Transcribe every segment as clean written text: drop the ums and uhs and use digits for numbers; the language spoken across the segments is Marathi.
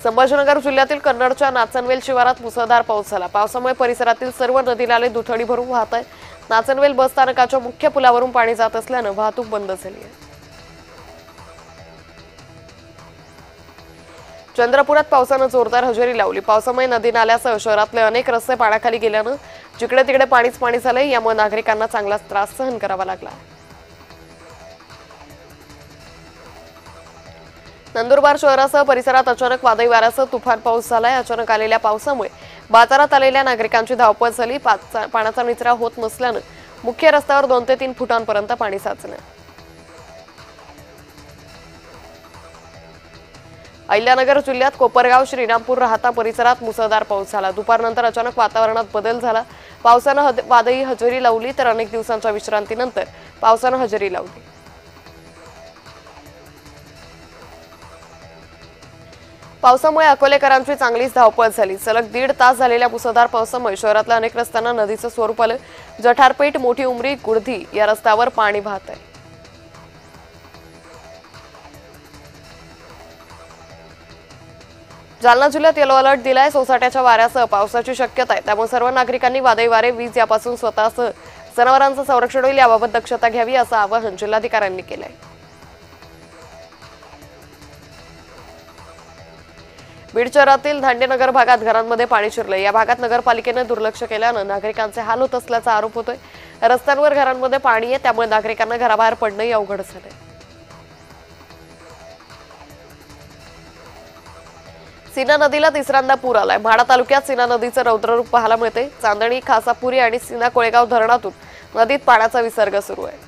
संभाजीनगर जिल्ह्यातील कन्नडच्या नाचनवेल शिवारात मुसळधार पाऊस झाला। पावसामुळे परिसरातील सर्व नदी नाले दुथडी भरून वाहत आहेत। नाचनवेल बस स्थानकाच्या मुख्य पुलावरून पाणी जात असल्याने वाहतूक बंद झाली आहे। चंद्रपुरात पावसाने जोरदार हजेरी लावली। पावसामुळे नदी नाल्यासह शहरातले अनेक रस्ते पाण्याखाली गेल्याने जिकडे तिकडे पाणीच पाणी झाले। यामुळे नागरिकांना चांगलाच त्रास सहन करावा लागला। नंदुरबार शहरासह परिसरात अचानक वादळी वाऱ्यासह तुफान पाऊस झालाय। अचानक आलेल्या पावसामुळे बाजारात आलेल्या नागरिकांची धावपळ झाली। पाण्याचा निचरा होत नसल्याने मुख्य रस्त्यावर 2 ते 3 फुटांपर्यंत पाणी साचले। अहिल्यानगर जिल्ह्यात कोपरगाव श्रीरामपूर राहता परिसरात मुसळधार पाऊस झाला। दुपारनंतर अचानक वातावरणात बदल झाला। पावसाने वादळी हजेरी लावली तर अनेक दिवसांच्या विश्रांतीनंतर पावसाने हजेरी लावली। पावसामुळे अकोलेकरांची चांगलीच धावपळ झाली। सलग 1.5 तास झालेल्या मुसळधार पावसामुळे शहरातल्या अनेक रस्त्यांना नदीचं स्वरूप आलं। जठारपेठ, मोठी उमरी, गुडधी या रस्त्यावर पाणी वाहत आहे। जालना जिल्ह्यात येलो अलर्ट दिलाय। सोसाट्याच्या वाऱ्यासह पावसाची शक्यता आहे। त्यामुळे सर्व नागरिकांनी वादळी वारे, वीज यापासून स्वतःसह जनावरांचं संरक्षण होईल याबाबत दक्षता घ्यावी असं आवाहन जिल्हाधिकाऱ्यांनी केलंय। बीड शहरातील धांडेनगर भागात घरांमध्ये पाणी शिरले। या भागात नगरपालिकेने दुर्लक्ष केल्याने नागरिकांचे हाल होत असल्याचा आरोप होतोय। रस्त्यांवर घरांमध्ये पाणी आहे, त्यामुळे नागरिकांना घराबाहेर पडणंही अवघड झालंय। सीना नदीला तिसऱ्यांदा पूर आलाय। म्हाडा तालुक्यात सीना नदीचं रौद्ररूप पाहायला मिळते। चांदणी, खासापुरी आणि सीना कोळेगाव धरणातून नदीत पाण्याचा विसर्ग सुरू आहे।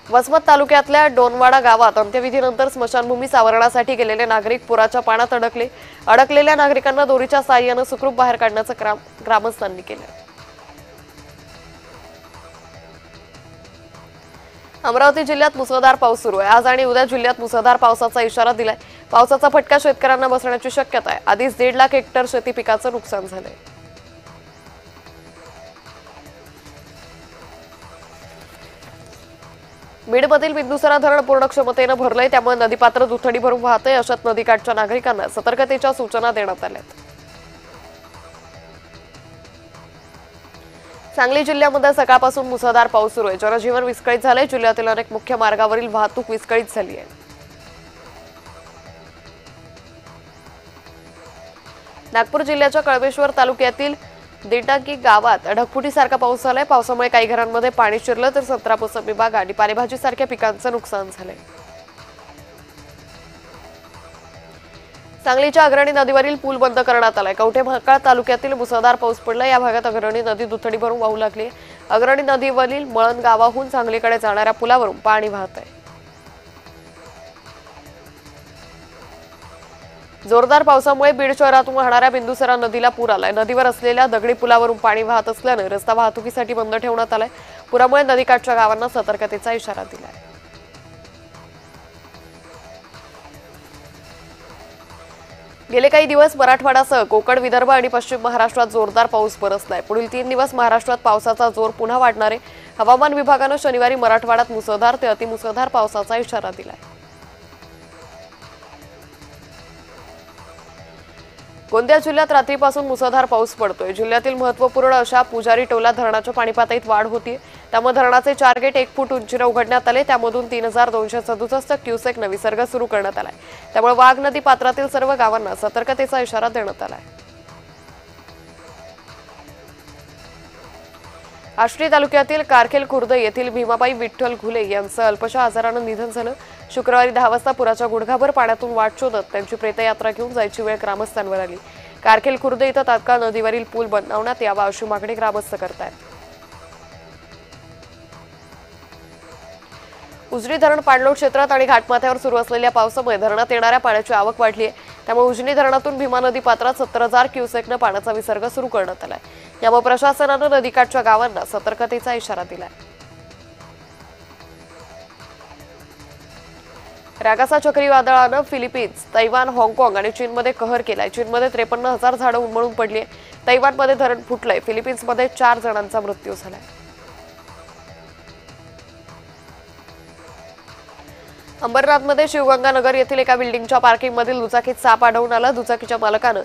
वसमत तालुक्यातल्या डोनवाडा गावात अंत्यविधीनंतर स्मशानभूमी सावरण्यासाठी गेलेले नागरिक पुराच्या पाण्यात अडकले। अडकलेल्या नागरिकांना दोरीच्या साहाय्याने सुखरूप बाहेर काढण्याचं काम ग्रामस्थांनी केलं। अमरावती जिल्ह्यात मुसळधार पाऊस सुरू आहे। आज आणि उद्या जिल्ह्यात मुसळधार पावसाचा इशारा दिलाय। पावसाचा फटका शेतकऱ्यांना बसण्याची शक्यता आहे। आधीच 1.5 लाख हेक्टर शेती पिकाचं नुकसान झालंय। बीडमधील बिंदुसरा धरण पूर्ण क्षमतेने भरलंय, त्यामुळे नदीपात्र दुथडी भरून वाहतंय। अशात नदीकाठच्या नागरिकांना सतर्कतेच्या सूचना देण्यात आल्यात। सांगली जिल्ह्यामध्ये सकाळपासून मुसळधार पाऊस सुरू आहे। जनजीवन विस्कळीत झालंय। जिल्ह्यातील अनेक मुख्य मार्गावरील वाहतूक विस्कळीत झाली आहे। नागपूर जिल्ह्याच्या कळमेश्वर तालुक्यातील दिंडाकी गावात ढगफुटीसारखा पाऊस झालाय। पावसामुळे काही घरांमध्ये पाणी शिरलं तर संत्रा, मोसंबी बाग आणि पालेभाजीसारख्या पिकांचं नुकसान झालंय। सांगलीच्या अग्रणी नदीवरील पूल बंद करण्यात आलाय। कवठे महांकाळ तालुक्यातील मुसळधार पाऊस पडला। या भागात अग्रणी नदी दुथडी भरून वाहू लागली। अग्रणी नदीवरील मळण गावाहून सांगलीकडे जाणाऱ्या पुलावरून पाणी वाहत आहे। जोरदार पावसामुळे बीड शहरातून वाहणाऱ्या बिंदुसरा नदीला पूर आलाय। नदीवर असलेल्या दगडी पुलावरून पाणी वाहत असल्याने रस्ता वाहतुकीसाठी बंद ठेवण्यात आलाय। पुरामुळे नदीकाठच्या गावांना सतर्कतेचा इशारा दिलाय। गेले काही दिवस मराठवाड्यासह कोकण, विदर्भ आणि पश्चिम महाराष्ट्रात जोरदार पाऊस बरसलाय। पुढील 3 दिवस महाराष्ट्रात पावसाचा जोर पुन्हा वाढणार आहे। हवामान विभागाने शनिवारी मराठवाड्यात मुसळधार ते अतिमुसळधार पावसाचा इशारा दिलाय। गोंदिया जिल्ह्यात रात्रीपासून मुसळधार पाऊस पडतोय। जिल्ह्यातील महत्त्वपूर्ण अशा पुजारी टोला धरणाच्या पाणीपातळीत वाढ होतीये। त्यामुळे धरणाचे 4 गेट 1 फूट उंचीने उघडण्यात आले। त्यामधून 3267 क्युसेकने विसर्ग सुरू करण्यात आलाय। त्यामुळे वाघ नदी पात्रातील सर्व गावांना सतर्कतेचा इशारा देण्यात आलाय। आष्टी तालुक्यातील कारखेल खुर्द येथील भीमाबाई विठ्ठल घुले यांचं अल्पशा आजाराने निधन झालं। शुक्रवारी 10 वाजता पुराच्या गुडघाभर पाण्यातून वाट शोधत त्यांची प्रेतयात्रा घेऊन जायची वेळ ग्रामस्थांवर आली। कारखेल खुर्द इथं तात्काळ नदीवरील पूल बनवण्यात यावा अशी मागणी ग्रामस्थ करतायत। उजनी धरण पाणलोट क्षेत्रात आणि घाटमाथ्यावर सुरू असलेल्या पावसामुळे धरणात येणाऱ्या पाण्याची आवक वाढली आहे। त्यामुळे उजनी धरणातून भीमा नदी पात्रात 70,000 क्युसेकने पाण्याचा विसर्ग सुरू करण्यात आलाय। यामुळे प्रशासनाने नदीकाठच्या गावांना सतर्कतेचा इशारा दिलाय। रागासा चक्रीवादळानं फिलिपिन्स, तैवान, हाँगकाँग आणि चीनमध्ये कहर केलाय। चीनमध्ये 53,000 झाडं उन्मळून पडली आहेत। तैवानमध्ये धरण फुटलंय। फिलिपिन्समध्ये 4 जणांचा मृत्यू झालाय। अंबरनाथमध्ये शिवगंगा नगर येथील एका बिल्डिंगच्या पार्किंगमधील दुचाकीत साप आढळून आला। दुचाकीच्या मालकानं